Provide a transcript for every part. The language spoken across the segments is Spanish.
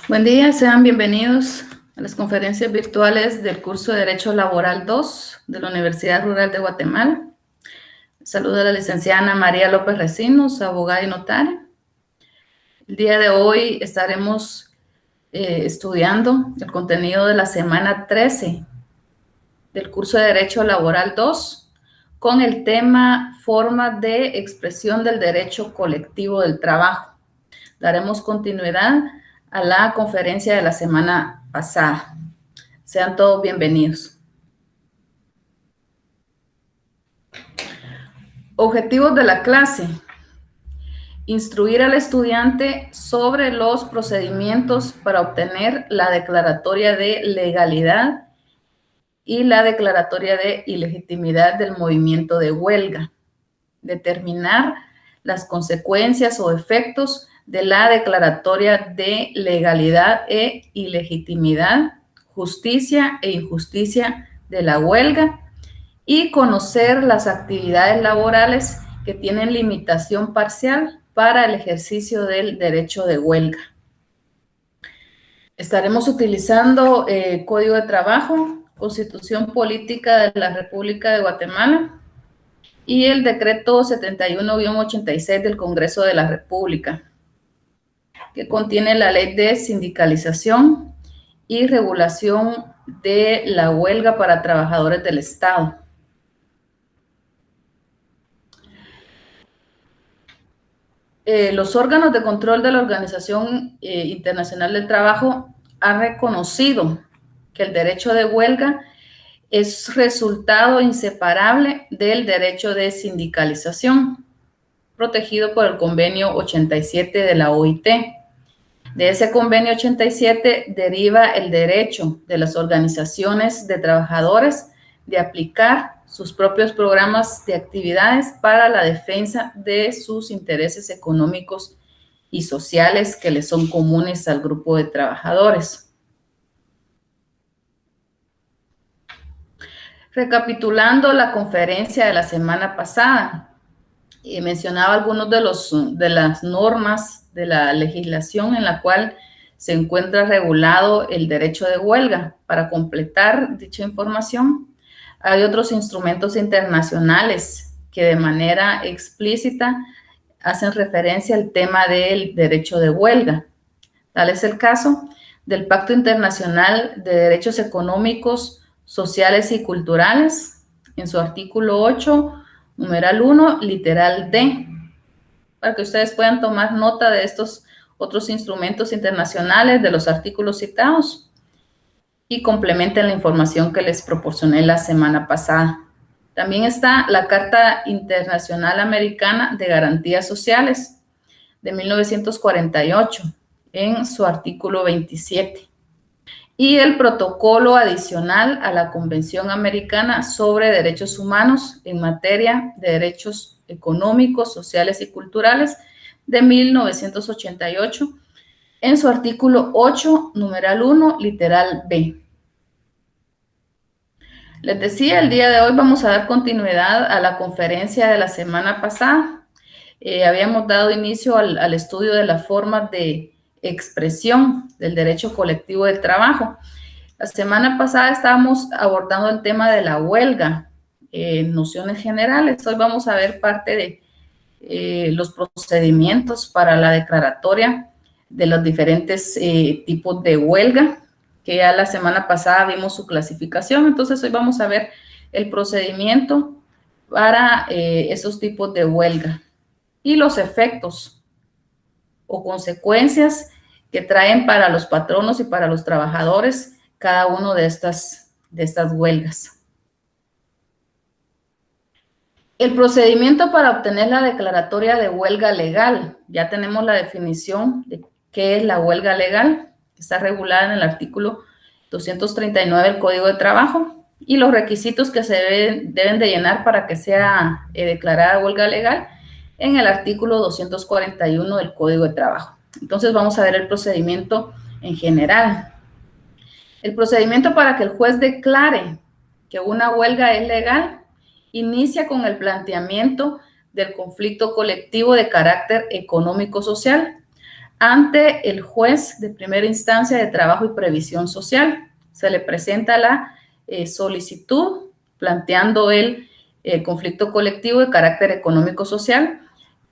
Buen día, sean bienvenidos a las conferencias virtuales del curso de Derecho Laboral 2 de la Universidad Rural de Guatemala. Saluda a la licenciada Ana María López Recinos, abogada y notaria. El día de hoy estaremos estudiando el contenido de la semana 13 del curso de Derecho Laboral 2 con el tema Forma de expresión del derecho colectivo del trabajo. Daremos continuidad a la conferencia de la semana pasada. Sean todos bienvenidos. Objetivos de la clase. Instruir al estudiante sobre los procedimientos para obtener la declaratoria de legalidad y la declaratoria de ilegitimidad del movimiento de huelga. Determinar las consecuencias o efectos de la declaratoria de legalidad e ilegitimidad, justicia e injusticia de la huelga y conocer las actividades laborales que tienen limitación parcial para el ejercicio del derecho de huelga. Estaremos utilizando Código de Trabajo, Constitución Política de la República de Guatemala y el Decreto 71-86 del Congreso de la República, que contiene la Ley de Sindicalización y Regulación de la Huelga para Trabajadores del Estado. Los órganos de control de la Organización Internacional del Trabajo han reconocido que el derecho de huelga es resultado inseparable del derecho de sindicalización, protegido por el Convenio 87 de la OIT. De ese Convenio 87 deriva el derecho de las organizaciones de trabajadores de aplicar sus propios programas de actividades para la defensa de sus intereses económicos y sociales que les son comunes al grupo de trabajadores. Recapitulando la conferencia de la semana pasada, mencionaba algunos de las normas de la legislación en la cual se encuentra regulado el derecho de huelga. Para completar dicha información, hay otros instrumentos internacionales que de manera explícita hacen referencia al tema del derecho de huelga. Tal es el caso del Pacto Internacional de Derechos Económicos, Sociales y Culturales, en su artículo 8, numeral 1, literal D, para que ustedes puedan tomar nota de estos otros instrumentos internacionales, de los artículos citados, y complementen la información que les proporcioné la semana pasada. También está la Carta Internacional Americana de Garantías Sociales de 1948, en su artículo 27. Y el protocolo adicional a la Convención Americana sobre Derechos Humanos en materia de derechos económicos, sociales y culturales de 1988, en su artículo 8, numeral 1, literal B. Les decía, el día de hoy vamos a dar continuidad a la conferencia de la semana pasada. Habíamos dado inicio al estudio de las formas de expresión del derecho colectivo de trabajo. La semana pasada estábamos abordando el tema de la huelga, nociones generales. Hoy vamos a ver parte de los procedimientos para la declaratoria de los diferentes tipos de huelga, que ya la semana pasada vimos su clasificación. Entonces hoy vamos a ver el procedimiento para esos tipos de huelga y los efectos o consecuencias que traen para los patronos y para los trabajadores cada uno de estas huelgas. El procedimiento para obtener la declaratoria de huelga legal. Ya tenemos la definición de qué es la huelga legal, que está regulada en el artículo 239 del Código de Trabajo, y los requisitos que se deben de llenar para que sea declarada huelga legal en el artículo 241 del Código de Trabajo. Entonces vamos a ver el procedimiento en general. El procedimiento para que el juez declare que una huelga es legal inicia con el planteamiento del conflicto colectivo de carácter económico-social, ante el juez de primera instancia de trabajo y previsión social. Se le presenta la solicitud planteando el conflicto colectivo de carácter económico-social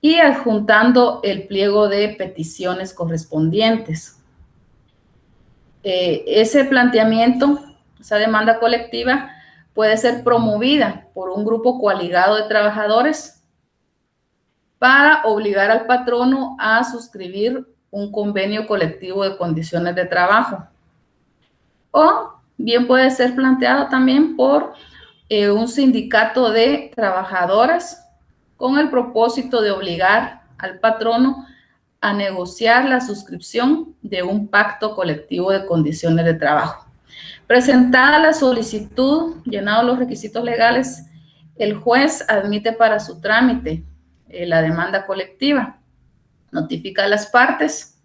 y adjuntando el pliego de peticiones correspondientes. Ese planteamiento, esa demanda colectiva, puede ser promovida por un grupo coaligado de trabajadores para obligar al patrono a suscribir un convenio colectivo de condiciones de trabajo. O bien puede ser planteado también por un sindicato de trabajadores con el propósito de obligar al patrono a negociar la suscripción de un pacto colectivo de condiciones de trabajo. Presentada la solicitud, llenados los requisitos legales, el juez admite para su trámite la demanda colectiva, notifica a las partes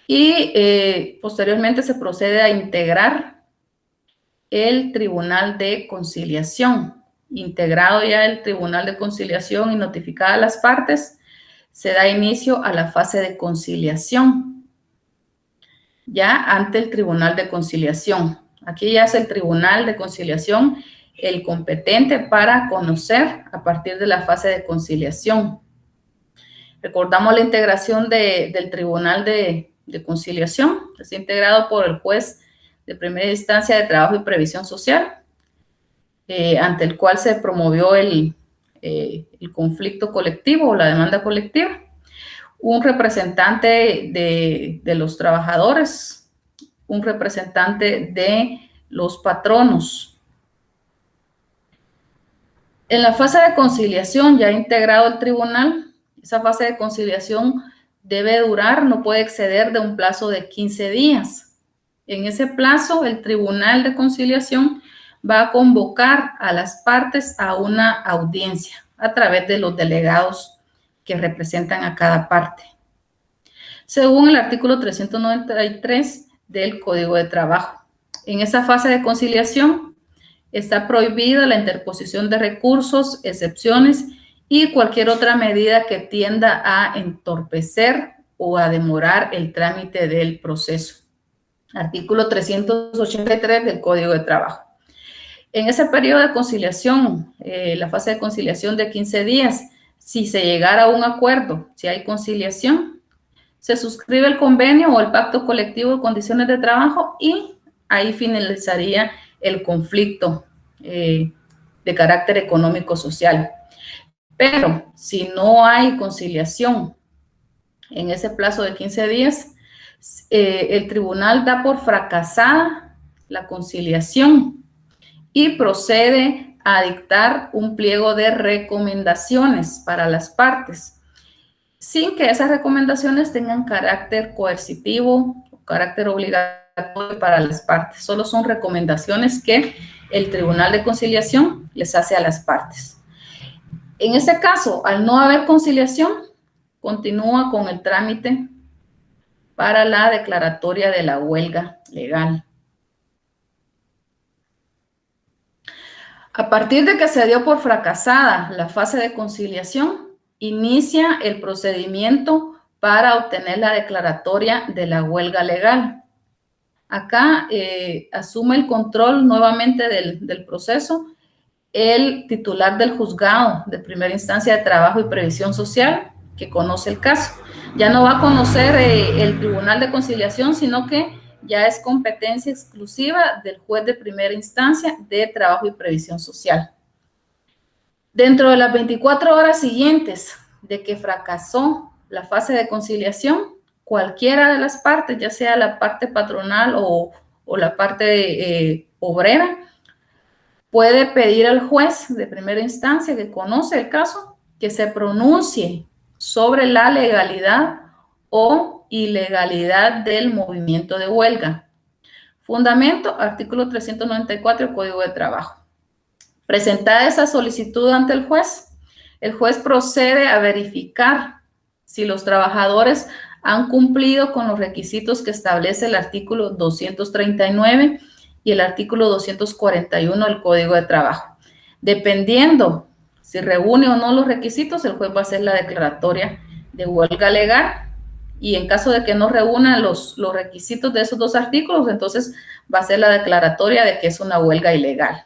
y posteriormente se procede a integrar el Tribunal de Conciliación. Integrado ya el Tribunal de Conciliación y notificada a las partes, se da inicio a la fase de conciliación, ya ante el Tribunal de Conciliación. Aquí ya es el Tribunal de Conciliación el competente para conocer a partir de la fase de conciliación. Recordamos la integración del Tribunal de Conciliación, es integrado por el juez de primera instancia de trabajo y previsión social, ante el cual se promovió el conflicto colectivo o la demanda colectiva. Un representante de los trabajadores, un representante de los patronos. En la fase de conciliación, ya integrado el tribunal, esa fase de conciliación debe durar, no puede exceder de un plazo de 15 días. En ese plazo, el Tribunal de Conciliación va a convocar a las partes a una audiencia a través de los delegados que representan a cada parte, según el artículo 393 del Código de Trabajo. En esa fase de conciliación está prohibida la interposición de recursos, excepciones y cualquier otra medida que tienda a entorpecer o a demorar el trámite del proceso. Artículo 383 del Código de Trabajo. En ese periodo de conciliación, la fase de conciliación de 15 días, si se llegara a un acuerdo, si hay conciliación, se suscribe el convenio o el pacto colectivo de condiciones de trabajo y ahí finalizaría el conflicto de carácter económico-social. Pero si no hay conciliación en ese plazo de 15 días, el tribunal da por fracasada la conciliación y procede a dictar un pliego de recomendaciones para las partes, sin que esas recomendaciones tengan carácter coercitivo o carácter obligatorio para las partes. Solo son recomendaciones que el Tribunal de Conciliación les hace a las partes. En este caso, al no haber conciliación, continúa con el trámite para la declaratoria de la huelga legal. A partir de que se dio por fracasada la fase de conciliación, inicia el procedimiento para obtener la declaratoria de la huelga legal. Acá asume el control nuevamente del proceso el titular del juzgado de primera instancia de trabajo y previsión social, que conoce el caso. Ya no va a conocer el Tribunal de Conciliación, sino que ya es competencia exclusiva del juez de primera instancia de trabajo y previsión social. Dentro de las 24 horas siguientes de que fracasó la fase de conciliación, cualquiera de las partes, ya sea la parte patronal o la parte obrera, puede pedir al juez de primera instancia que conoce el caso que se pronuncie sobre la legalidad o ilegalidad del movimiento de huelga. Fundamento, artículo 394 del Código de Trabajo. Presentada esa solicitud ante el juez procede a verificar si los trabajadores han cumplido con los requisitos que establece el artículo 239 y el artículo 241 del Código de Trabajo. Dependiendo si reúne o no los requisitos, el juez va a hacer la declaratoria de huelga legal y en caso de que no reúna los requisitos de esos dos artículos, entonces va a ser la declaratoria de que es una huelga ilegal.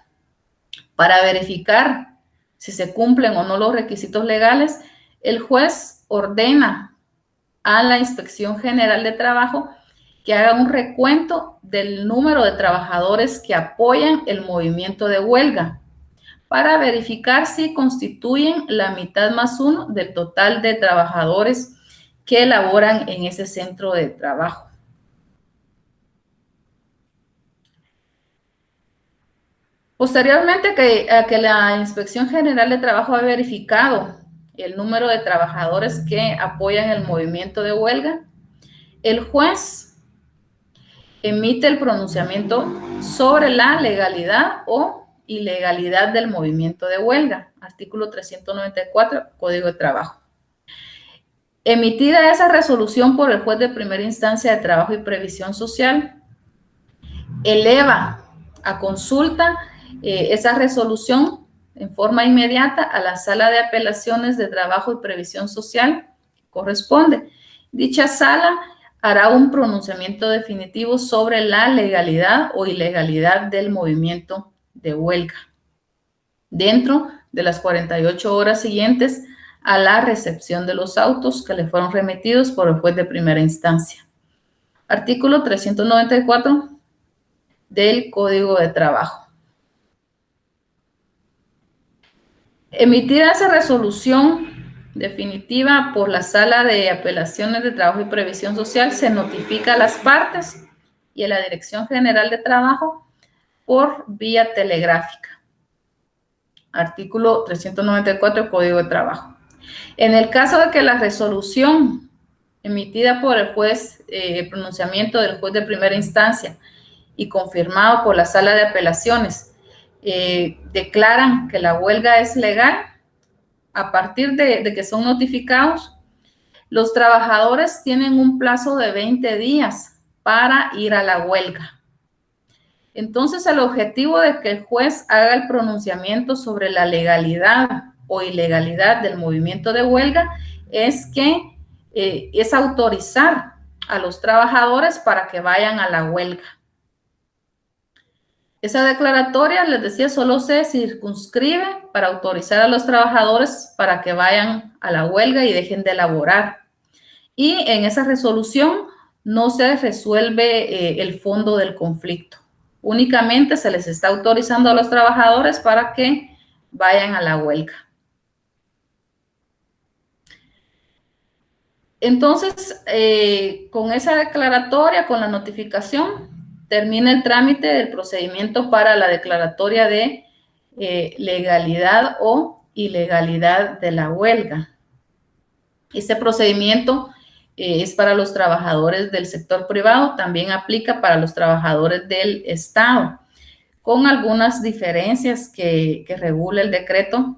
Para verificar si se cumplen o no los requisitos legales, el juez ordena a la Inspección General de Trabajo que haga un recuento del número de trabajadores que apoyan el movimiento de huelga para verificar si constituyen la mitad más uno del total de trabajadores que laboran en ese centro de trabajo. Posteriormente a que la Inspección General de Trabajo ha verificado el número de trabajadores que apoyan el movimiento de huelga, el juez emite el pronunciamiento sobre la legalidad o ilegalidad del movimiento de huelga, artículo 394, Código de Trabajo. Emitida esa resolución por el juez de primera instancia de Trabajo y Previsión Social, eleva a consulta esa resolución en forma inmediata a la Sala de Apelaciones de Trabajo y Previsión Social corresponde. Dicha sala hará un pronunciamiento definitivo sobre la legalidad o ilegalidad del movimiento de huelga dentro de las 48 horas siguientes a la recepción de los autos que le fueron remitidos por el juez de primera instancia. Artículo 394 del Código de Trabajo. Emitida esa resolución definitiva por la Sala de Apelaciones de Trabajo y Previsión Social, se notifica a las partes y a la Dirección General de Trabajo por vía telegráfica. Artículo 394 del Código de Trabajo. En el caso de que la resolución emitida por el juez, pronunciamiento del juez de primera instancia y confirmado por la Sala de Apelaciones, declaran que la huelga es legal, a partir de que son notificados, los trabajadores tienen un plazo de 20 días para ir a la huelga. Entonces, el objetivo de que el juez haga el pronunciamiento sobre la legalidad o ilegalidad del movimiento de huelga es autorizar a los trabajadores para que vayan a la huelga. Esa declaratoria, les decía, solo se circunscribe para autorizar a los trabajadores para que vayan a la huelga y dejen de laborar. Y en esa resolución no se resuelve el fondo del conflicto. Únicamente se les está autorizando a los trabajadores para que vayan a la huelga. Entonces, con esa declaratoria, con la notificación, termina el trámite del procedimiento para la declaratoria de legalidad o ilegalidad de la huelga. Este procedimiento es para los trabajadores del sector privado, también aplica para los trabajadores del Estado, con algunas diferencias que regula el decreto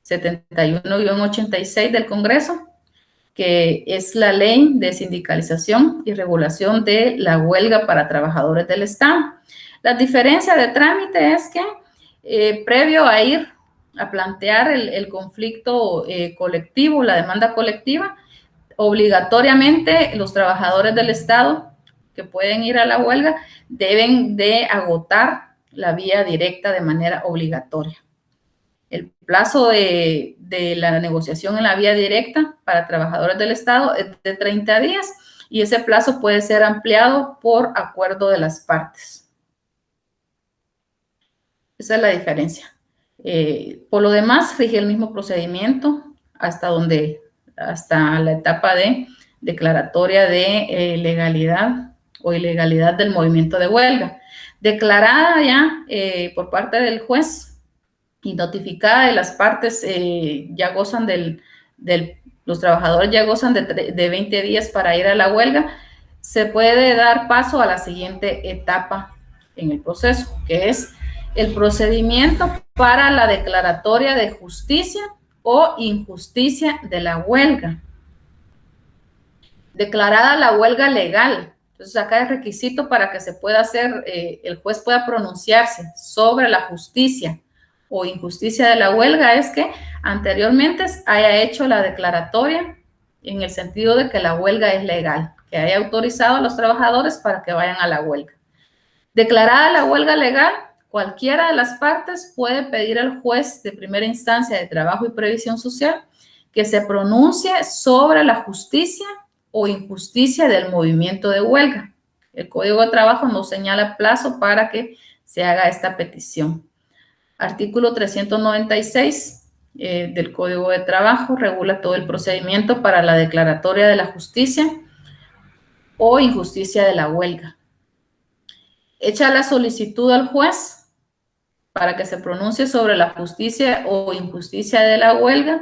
71-86 del Congreso, que es la ley de sindicalización y regulación de la huelga para trabajadores del Estado. La diferencia de trámite es que previo a ir a plantear el conflicto colectivo, la demanda colectiva, obligatoriamente los trabajadores del Estado que pueden ir a la huelga deben de agotar la vía directa de manera obligatoria. El plazo de la negociación en la vía directa para trabajadores del Estado es de 30 días y ese plazo puede ser ampliado por acuerdo de las partes. Esa es la diferencia. Por lo demás, rige el mismo procedimiento hasta la etapa de declaratoria de legalidad o ilegalidad del movimiento de huelga. Declarada ya por parte del juez y notificada de las partes, ya gozan los trabajadores ya gozan de 20 días para ir a la huelga, se puede dar paso a la siguiente etapa en el proceso, que es el procedimiento para la declaratoria de justicia o injusticia de la huelga. Declarada la huelga legal, entonces acá el requisito para que se pueda hacer, el juez pueda pronunciarse sobre la justicia o injusticia de la huelga es que anteriormente haya hecho la declaratoria en el sentido de que la huelga es legal, que haya autorizado a los trabajadores para que vayan a la huelga. Declarada la huelga legal, cualquiera de las partes puede pedir al juez de primera instancia de Trabajo y Previsión Social que se pronuncie sobre la justicia o injusticia del movimiento de huelga. El Código de Trabajo no señala plazo para que se haga esta petición. Artículo 396 del Código de Trabajo regula todo el procedimiento para la declaratoria de la justicia o injusticia de la huelga. Echa la solicitud al juez para que se pronuncie sobre la justicia o injusticia de la huelga.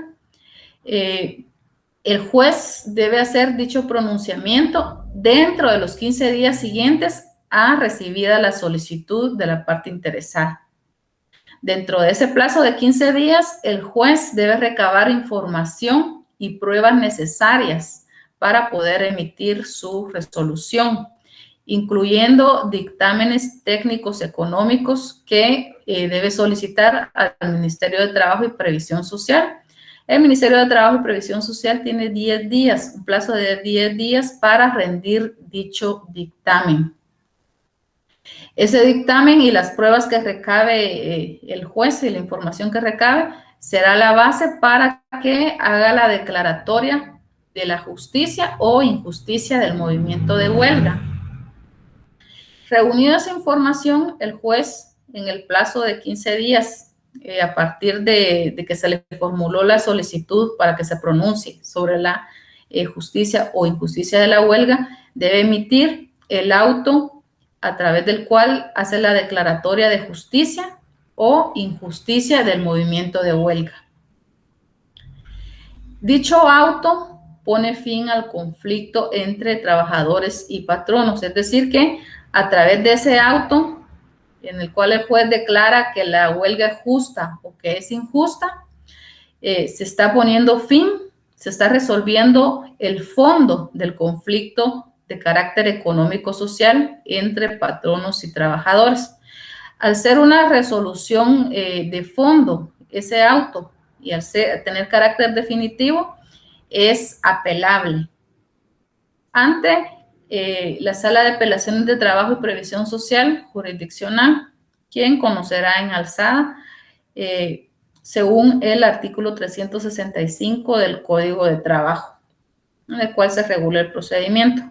El juez debe hacer dicho pronunciamiento dentro de los 15 días siguientes a recibida la solicitud de la parte interesada. Dentro de ese plazo de 15 días, el juez debe recabar información y pruebas necesarias para poder emitir su resolución, incluyendo dictámenes técnicos económicos que debe solicitar al Ministerio de Trabajo y Previsión Social. El Ministerio de Trabajo y Previsión Social tiene 10 días, un plazo de 10 días para rendir dicho dictamen. Ese dictamen y las pruebas que recabe el juez y la información que recabe será la base para que haga la declaratoria de la justicia o injusticia del movimiento de huelga. Reunida esa información, el juez, en el plazo de 15 días, a partir de que se le formuló la solicitud para que se pronuncie sobre la justicia o injusticia de la huelga, debe emitir el auto a través del cual hace la declaratoria de justicia o injusticia del movimiento de huelga. Dicho auto pone fin al conflicto entre trabajadores y patronos, es decir que a través de ese auto en el cual el juez declara que la huelga es justa o que es injusta, se está poniendo fin, se está resolviendo el fondo del conflicto de carácter económico-social entre patronos y trabajadores. Al ser una resolución de fondo, ese auto, y al tener carácter definitivo, es apelable ante la Sala de Apelaciones de Trabajo y Previsión Social jurisdiccional, quien conocerá en alzada según el artículo 365 del Código de Trabajo, en el cual se regula el procedimiento.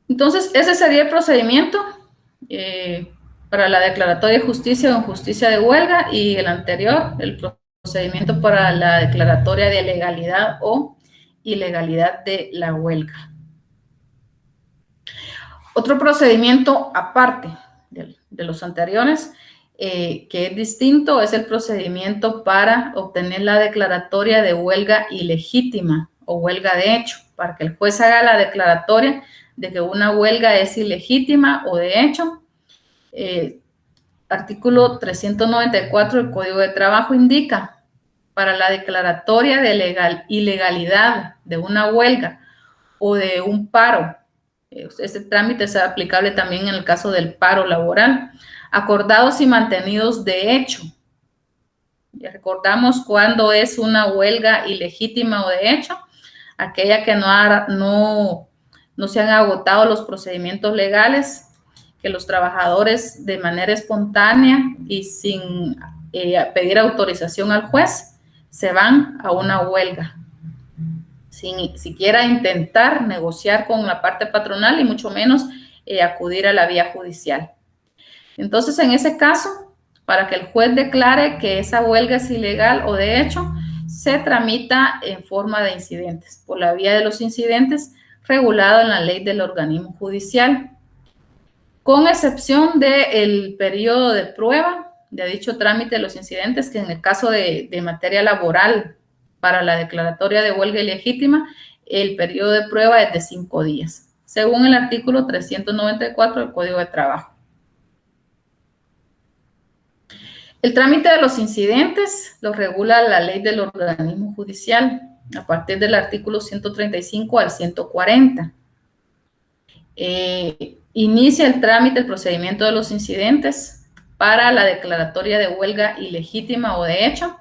Entonces, ese sería el procedimiento para la declaratoria de justicia o injusticia de huelga, y el anterior, el procedimiento para la declaratoria de legalidad o ilegalidad de la huelga. Otro procedimiento aparte de los anteriores, que es distinto, es el procedimiento para obtener la declaratoria de huelga ilegítima o huelga de hecho, para que el juez haga la declaratoria de que una huelga es ilegítima o de hecho. Artículo 394 del Código de Trabajo indica: para la declaratoria de ilegalidad de una huelga o de un paro, este trámite es aplicable también en el caso del paro laboral, acordados y mantenidos de hecho. Ya recordamos cuándo es una huelga ilegítima o de hecho, aquella que no se han agotado los procedimientos legales, que los trabajadores de manera espontánea y sin pedir autorización al juez se van a una huelga, sin siquiera intentar negociar con la parte patronal y mucho menos acudir a la vía judicial. Entonces, en ese caso, para que el juez declare que esa huelga es ilegal o de hecho, se tramita en forma de incidentes, por la vía de los incidentes regulado en la ley del organismo judicial, con excepción del periodo de prueba de dicho trámite de los incidentes, que en el caso de materia laboral para la declaratoria de huelga ilegítima, el periodo de prueba es de 5 días, según el artículo 394 del Código de Trabajo. El trámite de los incidentes lo regula la ley del organismo judicial a partir del artículo 135 al 140. Inicia el trámite, el procedimiento de los incidentes para la declaratoria de huelga ilegítima o de hecho,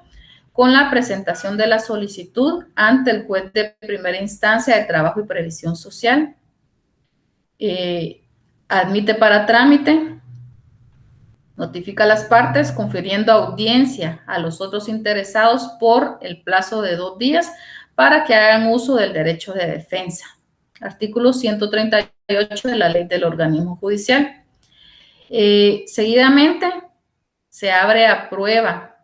con la presentación de la solicitud ante el juez de primera instancia de trabajo y previsión social. Admite para trámite, notifica a las partes confiriendo audiencia a los otros interesados por el plazo de 2 días para que hagan uso del derecho de defensa. Artículo 138 de la Ley del Organismo Judicial. Seguidamente se abre a prueba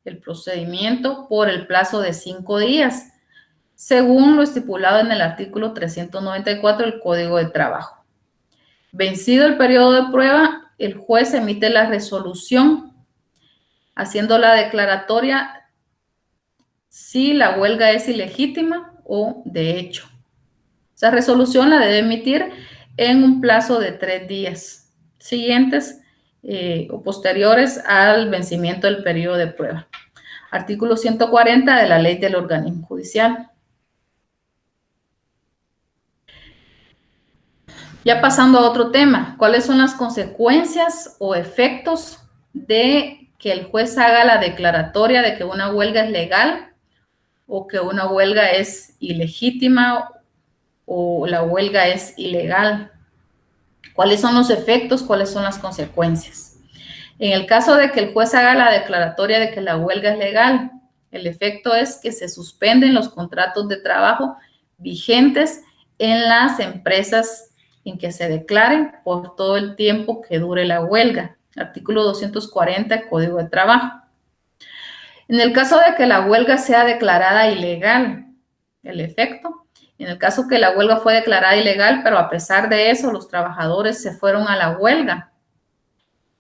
el procedimiento por el plazo de 5 días, según lo estipulado en el artículo 394 del Código de Trabajo. Vencido el periodo de prueba, el juez emite la resolución haciendo la declaratoria si la huelga es ilegítima o de hecho. Esa resolución la debe emitir en un plazo de 3 días siguientes o posteriores al vencimiento del periodo de prueba. Artículo 140 de la Ley del Organismo Judicial. Ya pasando a otro tema, ¿cuáles son las consecuencias o efectos de que el juez haga la declaratoria de que una huelga es legal o que una huelga es ilegítima o la huelga es ilegal? ¿Cuáles son los efectos? ¿Cuáles son las consecuencias? En el caso de que el juez haga la declaratoria de que la huelga es legal, el efecto es que se suspenden los contratos de trabajo vigentes en las empresas en que se declaren por todo el tiempo que dure la huelga. Artículo 240 del Código de Trabajo. En el caso de que la huelga sea declarada ilegal, el efecto, en el caso que la huelga fue declarada ilegal, pero a pesar de eso los trabajadores se fueron a la huelga.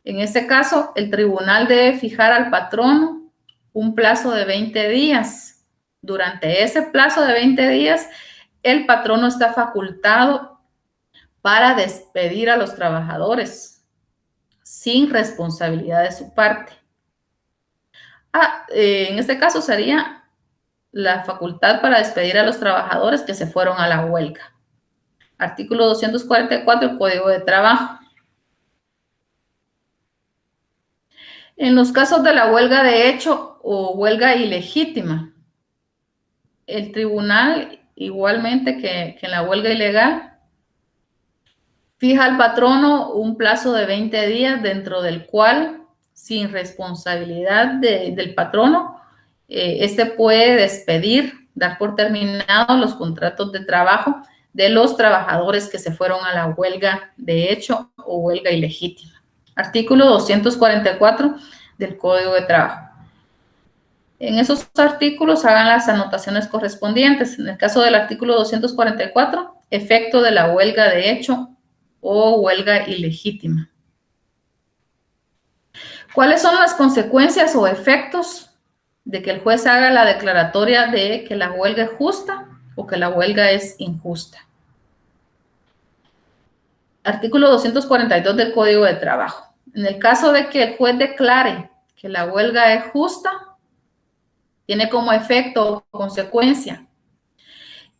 En este caso, el tribunal debe fijar al patrono un plazo de 20 días. Durante ese plazo de 20 días, el patrono está facultado para despedir a los trabajadores sin responsabilidad de su parte. En este caso sería la facultad para despedir a los trabajadores que se fueron a la huelga. Artículo 244 del Código de Trabajo. En los casos de la huelga de hecho o huelga ilegítima, el tribunal, igualmente que en la huelga ilegal, fija al patrono un plazo de 20 días dentro del cual, sin responsabilidad del patrono, este puede despedir, dar por terminados los contratos de trabajo de los trabajadores que se fueron a la huelga de hecho o huelga ilegítima. Artículo 244 del Código de Trabajo. En esos artículos hagan las anotaciones correspondientes. En el caso del artículo 244, efecto de la huelga de hecho o huelga ilegítima. ¿Cuáles son las consecuencias o efectos de que el juez haga la declaratoria de que la huelga es justa o que la huelga es injusta? Artículo 242 del Código de Trabajo. En el caso de que el juez declare que la huelga es justa, tiene como efecto o consecuencia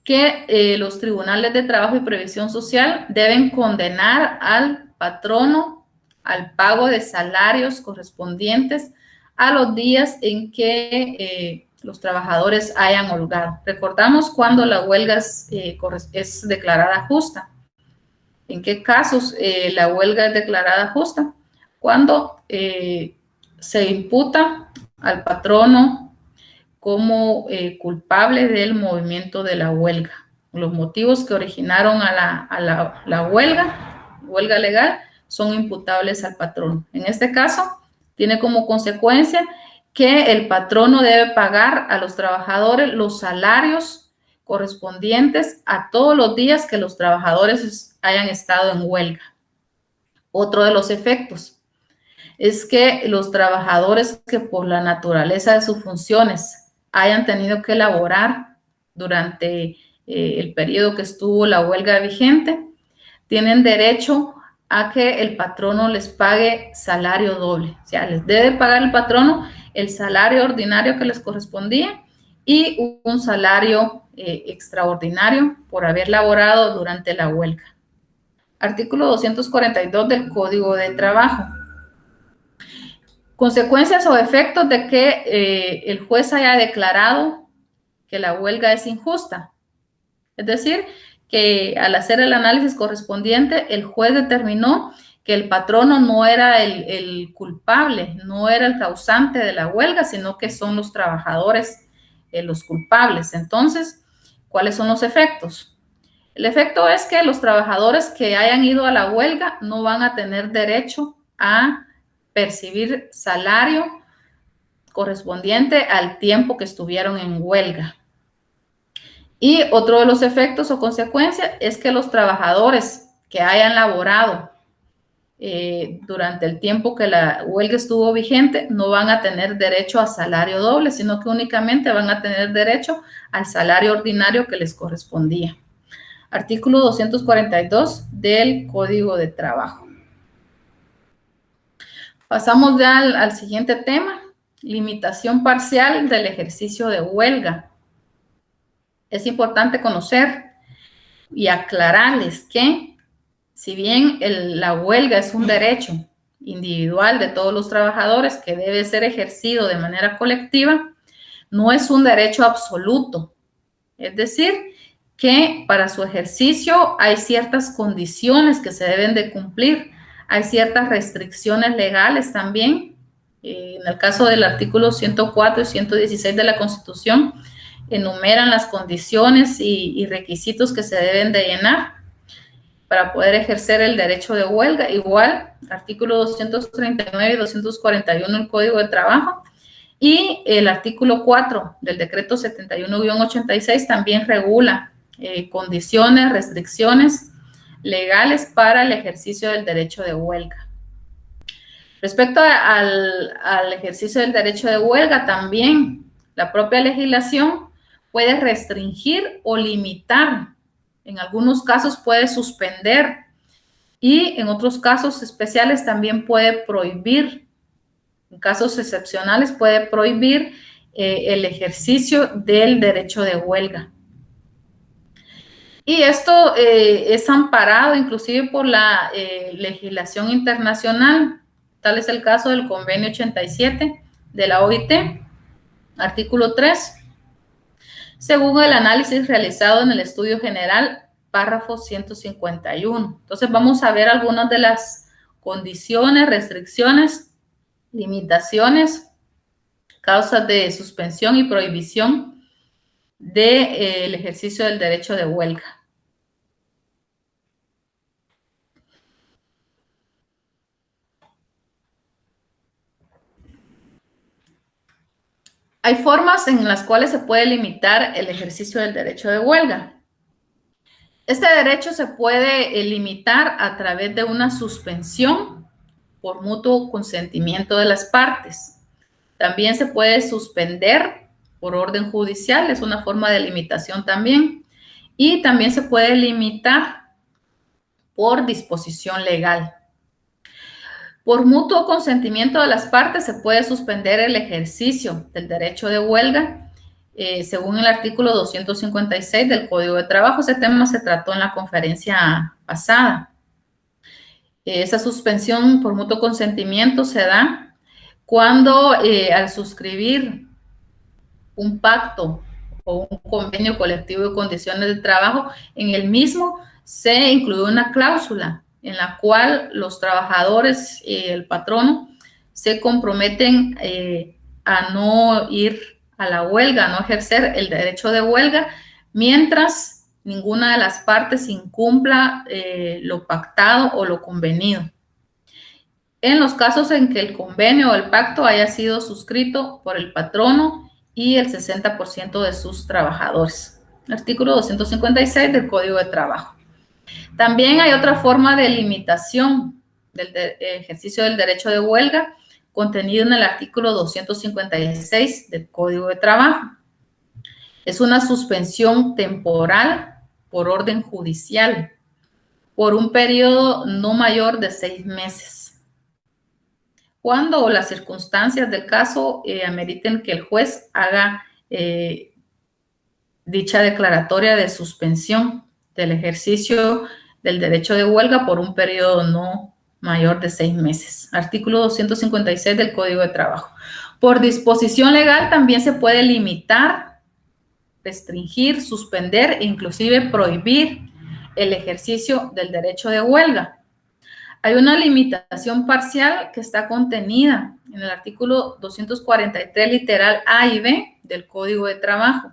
que los tribunales de trabajo y previsión social deben condenar al patrono al pago de salarios correspondientes a los días en que los trabajadores hayan holgado. Recordamos cuando la huelga es declarada justa. ¿En qué casos la huelga es declarada justa? Cuando se imputa al patrono como culpable del movimiento de la huelga. Los motivos que originaron a la huelga legal, son imputables al patrono. En este caso, tiene como consecuencia que el patrono debe pagar a los trabajadores los salarios correspondientes a todos los días que los trabajadores hayan estado en huelga. Otro de los efectos es que los trabajadores que por la naturaleza de sus funciones hayan tenido que laborar durante el periodo que estuvo la huelga vigente, tienen derecho a que el patrono les pague salario doble. O sea, les debe pagar el patrono el salario ordinario que les correspondía y un salario extraordinario por haber laborado durante la huelga. Artículo 242 del Código de Trabajo. Consecuencias o efectos de que el juez haya declarado que la huelga es injusta. Es decir, que al hacer el análisis correspondiente, el juez determinó que el patrono no era el culpable, no era el causante de la huelga, sino que son los trabajadores los culpables. Entonces, ¿cuáles son los efectos? El efecto es que los trabajadores que hayan ido a la huelga no van a tener derecho a percibir salario correspondiente al tiempo que estuvieron en huelga. Y otro de los efectos o consecuencias es que los trabajadores que hayan laborado durante el tiempo que la huelga estuvo vigente no van a tener derecho a salario doble, sino que únicamente van a tener derecho al salario ordinario que les correspondía. Artículo 242 del Código de Trabajo. Pasamos ya al siguiente tema, limitación parcial del ejercicio de huelga. Es importante conocer y aclararles que si bien la huelga es un derecho individual de todos los trabajadores que debe ser ejercido de manera colectiva, no es un derecho absoluto. Es decir, que para su ejercicio hay ciertas condiciones que se deben de cumplir, hay ciertas restricciones legales también. En el caso del artículo 104 y 116 de la Constitución, enumeran las condiciones y requisitos que se deben de llenar para poder ejercer el derecho de huelga. Igual, artículo 239 y 241 del Código de Trabajo. Y el artículo 4 del decreto 71-86 también regula condiciones, restricciones legales para el ejercicio del derecho de huelga. Respecto al ejercicio del derecho de huelga, también la propia legislación puede restringir o limitar. En algunos casos puede suspender y en otros casos especiales también puede prohibir. En casos excepcionales puede prohibir el ejercicio del derecho de huelga. Y esto es amparado inclusive por la legislación internacional. Tal es el caso del Convenio 87 de la OIT, artículo 3. Según el análisis realizado en el estudio general, párrafo 151. Entonces vamos a ver algunas de las condiciones, restricciones, limitaciones, causas de suspensión y prohibición del ejercicio del derecho de huelga. Hay formas en las cuales se puede limitar el ejercicio del derecho de huelga. Este derecho se puede limitar a través de una suspensión por mutuo consentimiento de las partes. También se puede suspender por orden judicial, es una forma de limitación también. Y también se puede limitar por disposición legal. Por mutuo consentimiento de las partes se puede suspender el ejercicio del derecho de huelga, según el artículo 256 del Código de Trabajo. Ese tema se trató en la conferencia pasada. Esa suspensión por mutuo consentimiento se da cuando al suscribir un pacto o un convenio colectivo de condiciones de trabajo, en el mismo se incluye una cláusula en la cual los trabajadores y el patrono se comprometen a no ir a la huelga, a no ejercer el derecho de huelga, mientras ninguna de las partes incumpla lo pactado o lo convenido. En los casos en que el convenio o el pacto haya sido suscrito por el patrono y el 60% de sus trabajadores. Artículo 256 del Código de Trabajo. También hay otra forma de limitación del ejercicio del derecho de huelga contenido en el artículo 256 del Código de Trabajo. Es una suspensión temporal por orden judicial por un periodo no mayor de 6 meses. Cuando las circunstancias del caso ameriten que el juez haga dicha declaratoria de suspensión del ejercicio del derecho de huelga por un periodo no mayor de 6 meses. Artículo 256 del Código de Trabajo. Por disposición legal también se puede limitar, restringir, suspender e inclusive prohibir el ejercicio del derecho de huelga. Hay una limitación parcial que está contenida en el artículo 243, literal A y B del Código de Trabajo.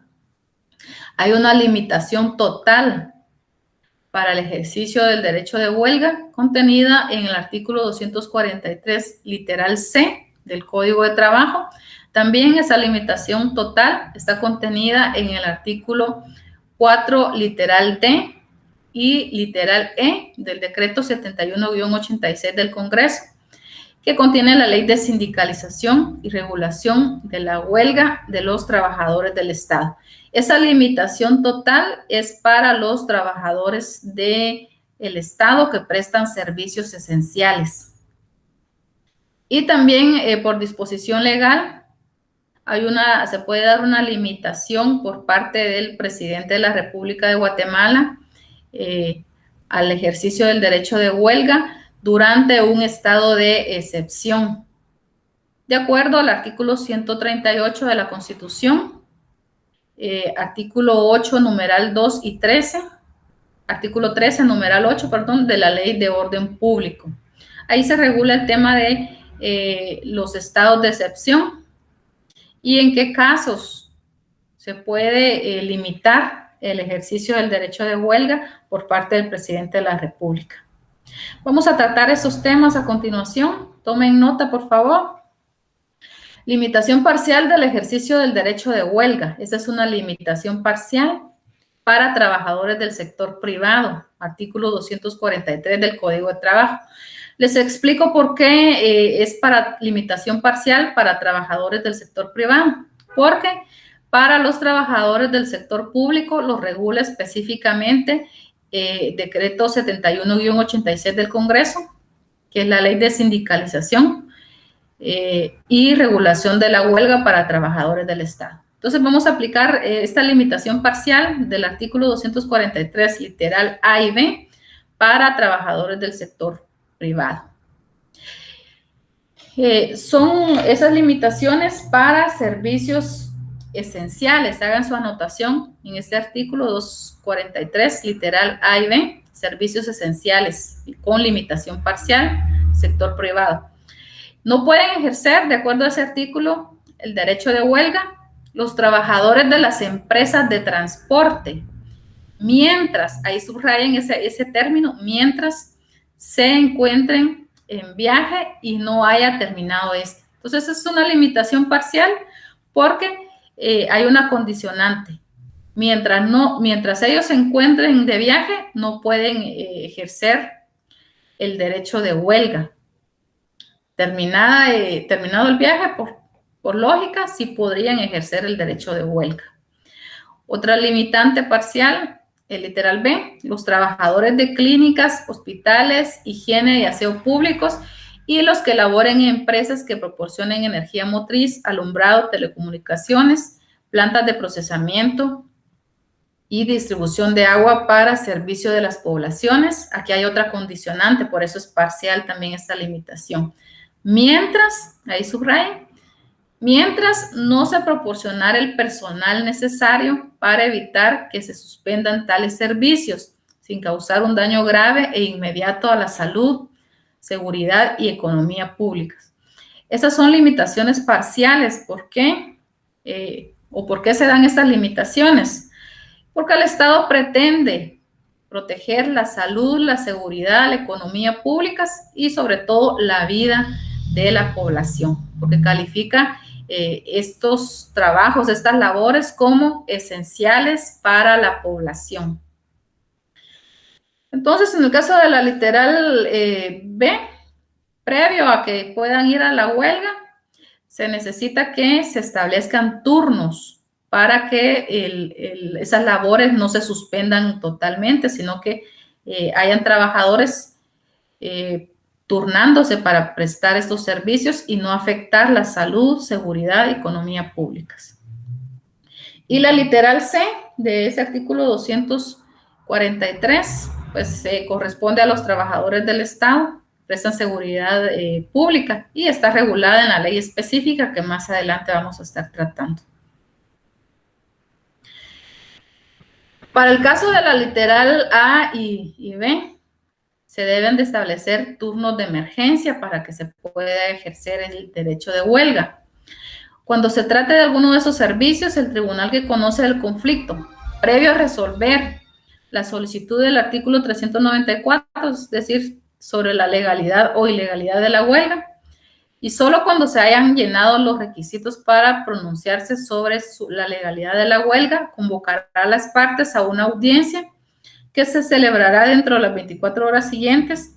Hay una limitación total para el ejercicio del derecho de huelga contenida en el artículo 243, literal C del Código de Trabajo. También esa limitación total está contenida en el artículo 4, literal D y literal E del decreto 71-86 del Congreso, que contiene la ley de sindicalización y regulación de la huelga de los trabajadores del Estado. Esa limitación total es para los trabajadores del Estado que prestan servicios esenciales. Y también por disposición legal se puede dar una limitación por parte del presidente de la República de Guatemala al ejercicio del derecho de huelga durante un estado de excepción. De acuerdo al artículo 138 de la Constitución, artículo 8, numeral 2 y 13, artículo 13, numeral 8, perdón, de la Ley de Orden Público. Ahí se regula el tema de los estados de excepción y en qué casos se puede limitar el ejercicio del derecho de huelga por parte del presidente de la República. Vamos a tratar esos temas a continuación. Tomen nota, por favor. Limitación parcial del ejercicio del derecho de huelga. Esa es una limitación parcial para trabajadores del sector privado. Artículo 243 del Código de Trabajo. Les explico por qué es para limitación parcial para trabajadores del sector privado. Porque para los trabajadores del sector público lo regula específicamente decreto 71-86 del Congreso, que es la ley de sindicalización y regulación de la huelga para trabajadores del Estado. Entonces vamos a aplicar esta limitación parcial del artículo 243, literal A y B, para trabajadores del sector privado. Son esas limitaciones para servicios esenciales. Hagan su anotación en este artículo 243, literal A y B, servicios esenciales con limitación parcial, sector privado. No pueden ejercer, de acuerdo a ese artículo, el derecho de huelga los trabajadores de las empresas de transporte, mientras, ahí subrayen ese término, mientras se encuentren en viaje y no haya terminado este. Entonces, es una limitación parcial porque hay una condicionante. Mientras ellos se encuentren de viaje, no pueden ejercer el derecho de huelga. Terminado el viaje, por lógica, sí podrían ejercer el derecho de huelga. Otra limitante parcial, el literal B, los trabajadores de clínicas, hospitales, higiene y aseo públicos y los que laboren en empresas que proporcionen energía motriz, alumbrado, telecomunicaciones, plantas de procesamiento y distribución de agua para servicio de las poblaciones. Aquí hay otra condicionante, por eso es parcial también esta limitación. Mientras, ahí subrayen, mientras no se proporcionara el personal necesario para evitar que se suspendan tales servicios sin causar un daño grave e inmediato a la salud, seguridad y economía públicas. Esas son limitaciones parciales. ¿Por qué? ¿Por qué se dan estas limitaciones? Porque el Estado pretende proteger la salud, la seguridad, la economía públicas y sobre todo la vida de la población, porque califica estos trabajos, estas labores como esenciales para la población. Entonces, en el caso de la literal B, previo a que puedan ir a la huelga, se necesita que se establezcan turnos para que esas labores no se suspendan totalmente, sino que hayan trabajadores turnándose para prestar estos servicios y no afectar la salud, seguridad y economía públicas. Y la literal C de ese artículo 243, pues corresponde a los trabajadores del Estado, prestan seguridad pública y está regulada en la ley específica que más adelante vamos a estar tratando. Para el caso de la literal A y B, se deben de establecer turnos de emergencia para que se pueda ejercer el derecho de huelga. Cuando se trate de alguno de esos servicios, el tribunal que conoce el conflicto, previo a resolver la solicitud del artículo 394, es decir, sobre la legalidad o ilegalidad de la huelga, y solo cuando se hayan llenado los requisitos para pronunciarse sobre la legalidad de la huelga, convocará a las partes a una audiencia que se celebrará dentro de las 24 horas siguientes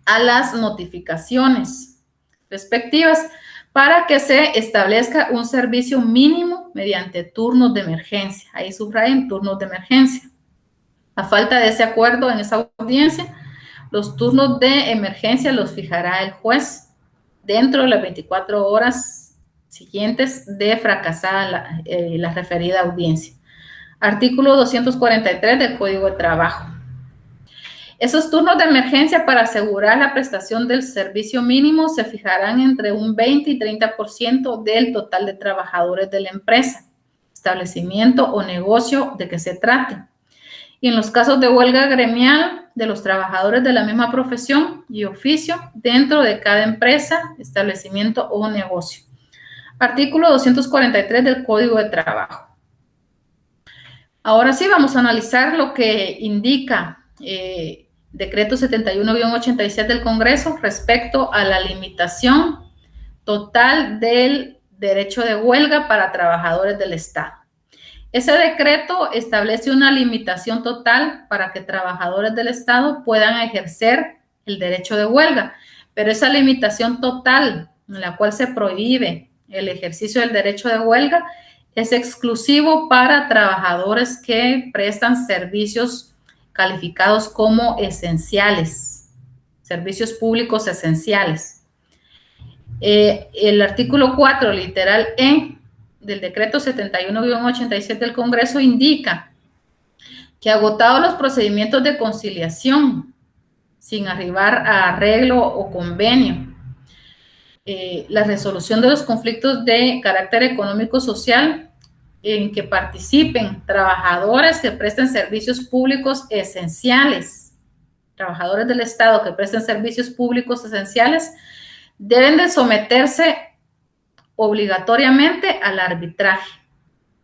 a las notificaciones respectivas para que se establezca un servicio mínimo mediante turnos de emergencia. Ahí subrayen turnos de emergencia. A falta de ese acuerdo en esa audiencia, los turnos de emergencia los fijará el juez dentro de las 24 horas siguientes de fracasada la referida audiencia. Artículo 243 del Código de Trabajo. Esos turnos de emergencia para asegurar la prestación del servicio mínimo se fijarán entre un 20 y 30% del total de trabajadores de la empresa, establecimiento o negocio de que se trate. Y en los casos de huelga gremial de los trabajadores de la misma profesión y oficio dentro de cada empresa, establecimiento o negocio. Artículo 243 del Código de Trabajo. Ahora sí vamos a analizar lo que indica Decreto 71-87 del Congreso respecto a la limitación total del derecho de huelga para trabajadores del Estado. Ese decreto establece una limitación total para que trabajadores del Estado puedan ejercer el derecho de huelga, pero esa limitación total en la cual se prohíbe el ejercicio del derecho de huelga es exclusivo para trabajadores que prestan servicios calificados como esenciales, servicios públicos esenciales. El artículo 4, literal E, del decreto 71-87 del Congreso indica que agotados los procedimientos de conciliación sin arribar a arreglo o convenio, la resolución de los conflictos de carácter económico-social en que participen trabajadores que presten servicios públicos esenciales, trabajadores del Estado que presten servicios públicos esenciales, deben de someterse obligatoriamente al arbitraje.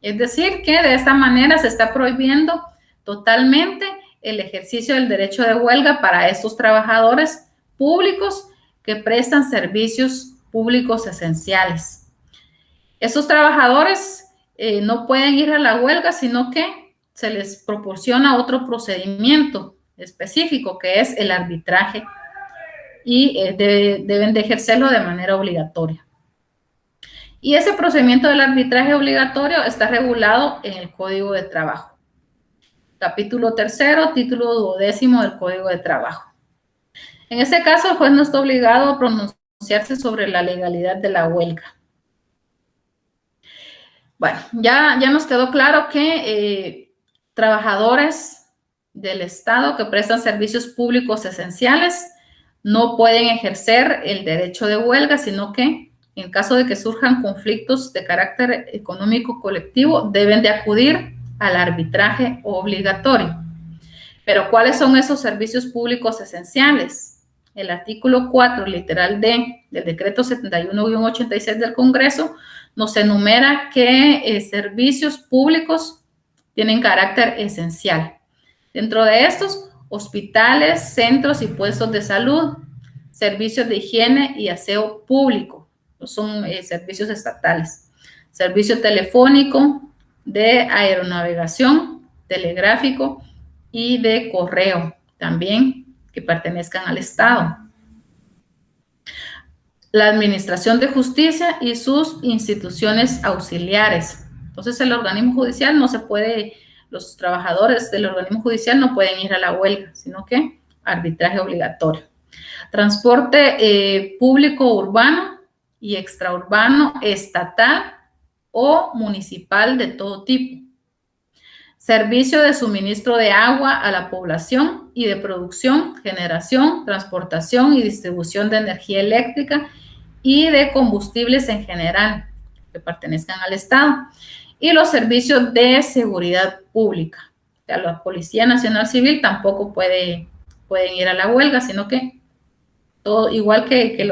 Es decir, que de esta manera se está prohibiendo totalmente el ejercicio del derecho de huelga para estos trabajadores públicos que prestan servicios públicos esenciales. Estos trabajadores no pueden ir a la huelga, sino que se les proporciona otro procedimiento específico, que es el arbitraje, y deben de ejercerlo de manera obligatoria. Y ese procedimiento del arbitraje obligatorio está regulado en el Código de Trabajo. Capítulo 3, título 12 del Código de Trabajo. En este caso, el juez no está obligado a pronunciarse sobre la legalidad de la huelga. Bueno, ya nos quedó claro que trabajadores del Estado que prestan servicios públicos esenciales no pueden ejercer el derecho de huelga, sino que en caso de que surjan conflictos de carácter económico colectivo, deben de acudir al arbitraje obligatorio. Pero, ¿cuáles son esos servicios públicos esenciales? El artículo 4, literal D, del decreto 71-86 del Congreso, nos enumera que servicios públicos tienen carácter esencial. Dentro de estos, hospitales, centros y puestos de salud, servicios de higiene y aseo público. Son servicios estatales, servicio telefónico, de aeronavegación, telegráfico y de correo, también que pertenezcan al Estado. La administración de justicia y sus instituciones auxiliares. Entonces, el organismo judicial no se puede, los trabajadores del organismo judicial no pueden ir a la huelga, sino que arbitraje obligatorio. Transporte público urbano y extraurbano, estatal o municipal de todo tipo. servicio de suministro de agua a la población y de producción, generación, transportación y distribución de energía eléctrica y de combustibles en general que pertenezcan al Estado, y los servicios de seguridad pública. O sea, la Policía Nacional Civil tampoco pueden ir a la huelga, sino que todo, igual que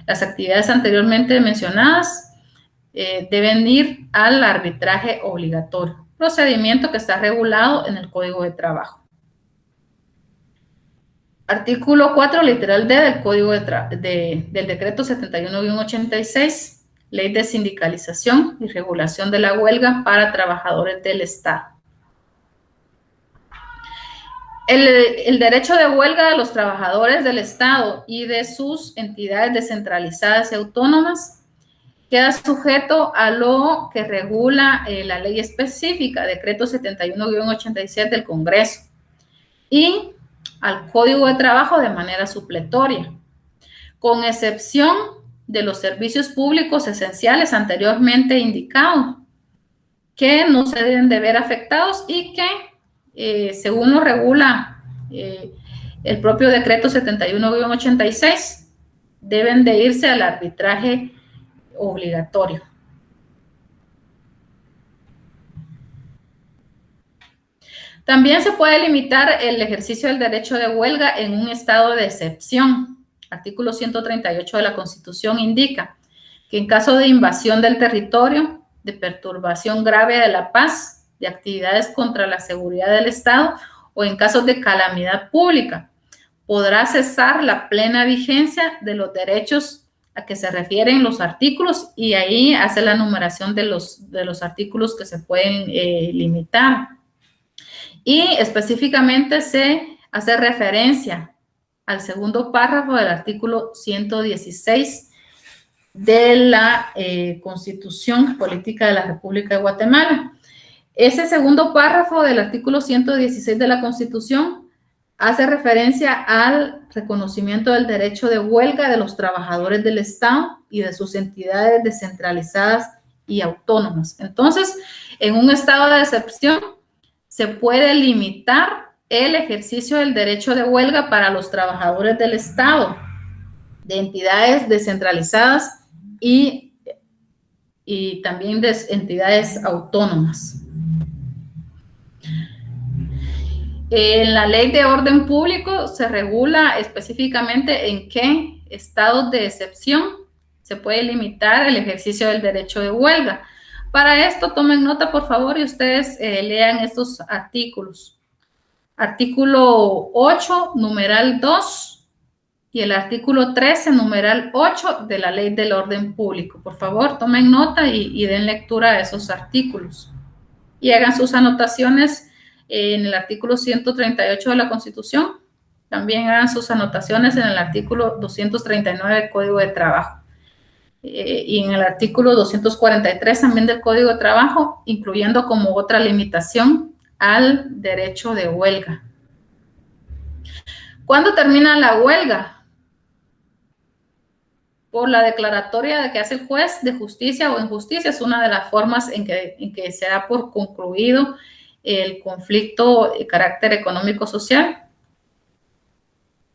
las actividades anteriormente mencionadas, deben ir al arbitraje obligatorio, procedimiento que está regulado en el Código de Trabajo. Artículo 4, literal D del Código del Decreto 71-86, Ley de Sindicalización y Regulación de la Huelga para Trabajadores del Estado. El derecho de huelga de los trabajadores del Estado y de sus entidades descentralizadas y autónomas queda sujeto a lo que regula la ley específica, Decreto 71-87 del Congreso, y al Código de Trabajo de manera supletoria, con excepción de los servicios públicos esenciales anteriormente indicados, que no se deben de ver afectados y que, según lo regula el propio Decreto 71-86, deben de irse al arbitraje obligatorio. También se puede limitar el ejercicio del derecho de huelga en un estado de excepción. Artículo 138 de la Constitución indica que en caso de invasión del territorio, de perturbación grave de la paz, de actividades contra la seguridad del Estado o en casos de calamidad pública, podrá cesar la plena vigencia de los derechos a que se refieren los artículos, y ahí hace la numeración de los artículos que se pueden limitar. Y específicamente se hace referencia al segundo párrafo del artículo 116 de la Constitución Política de la República de Guatemala. Ese segundo párrafo del artículo 116 de la Constitución hace referencia al reconocimiento del derecho de huelga de los trabajadores del Estado y de sus entidades descentralizadas y autónomas. Entonces, en un estado de excepción, se puede limitar el ejercicio del derecho de huelga para los trabajadores del Estado, de entidades descentralizadas y también de entidades autónomas. En la Ley de Orden Público se regula específicamente en qué estados de excepción se puede limitar el ejercicio del derecho de huelga. Para esto, tomen nota, por favor, y ustedes lean estos artículos. Artículo 8, numeral 2, y el artículo 13, numeral 8 de la Ley del Orden Público. Por favor, tomen nota y den lectura a esos artículos. Y hagan sus anotaciones en el artículo 138 de la Constitución. También hagan sus anotaciones en el artículo 239 del Código de Trabajo. Y en el artículo 243 también del Código de Trabajo, incluyendo como otra limitación al derecho de huelga. ¿Cuándo termina la huelga? Por la declaratoria de que hace el juez de justicia o injusticia. Es una de las formas en que se da por concluido el conflicto de carácter económico-social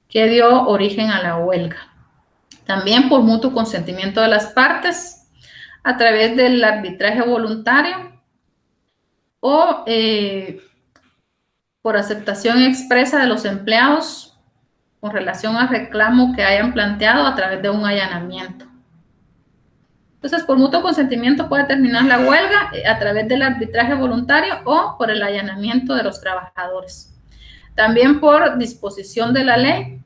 que dio origen a la huelga. También por mutuo consentimiento de las partes, a través del arbitraje voluntario o por aceptación expresa de los empleados con relación al reclamo que hayan planteado a través de un allanamiento. Entonces, por mutuo consentimiento puede terminar la huelga a través del arbitraje voluntario o por el allanamiento de los trabajadores. También por disposición de la ley,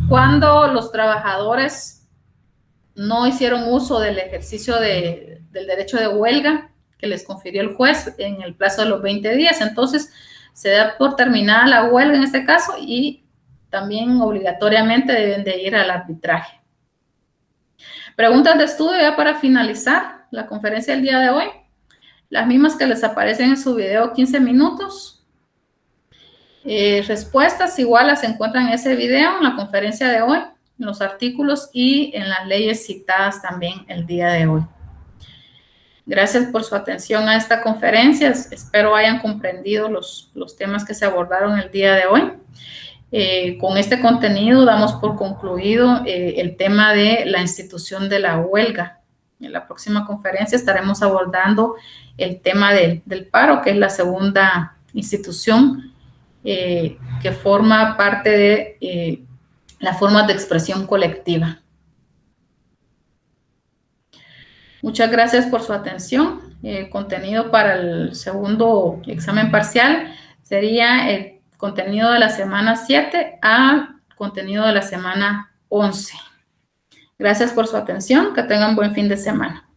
cuando los trabajadores no hicieron uso del ejercicio del derecho de huelga que les confirió el juez en el plazo de los 20 días, entonces se da por terminada la huelga en este caso y también obligatoriamente deben de ir al arbitraje. Preguntas de estudio ya para finalizar la conferencia del día de hoy. Las mismas que les aparecen en su video 15 minutos. Respuestas igual las encuentran en ese video, en la conferencia de hoy, en los artículos y en las leyes citadas también el día de hoy. Gracias por su atención a esta conferencia. Espero hayan comprendido los temas que se abordaron el día de hoy. Con este contenido damos por concluido el tema de la institución de la huelga. En la próxima conferencia estaremos abordando el tema del paro, que es la segunda institución que forma parte de las formas de expresión colectiva. Muchas gracias por su atención. El contenido para el segundo examen parcial sería el contenido de la semana 7 a contenido de la semana 11. Gracias por su atención. Que tengan buen fin de semana.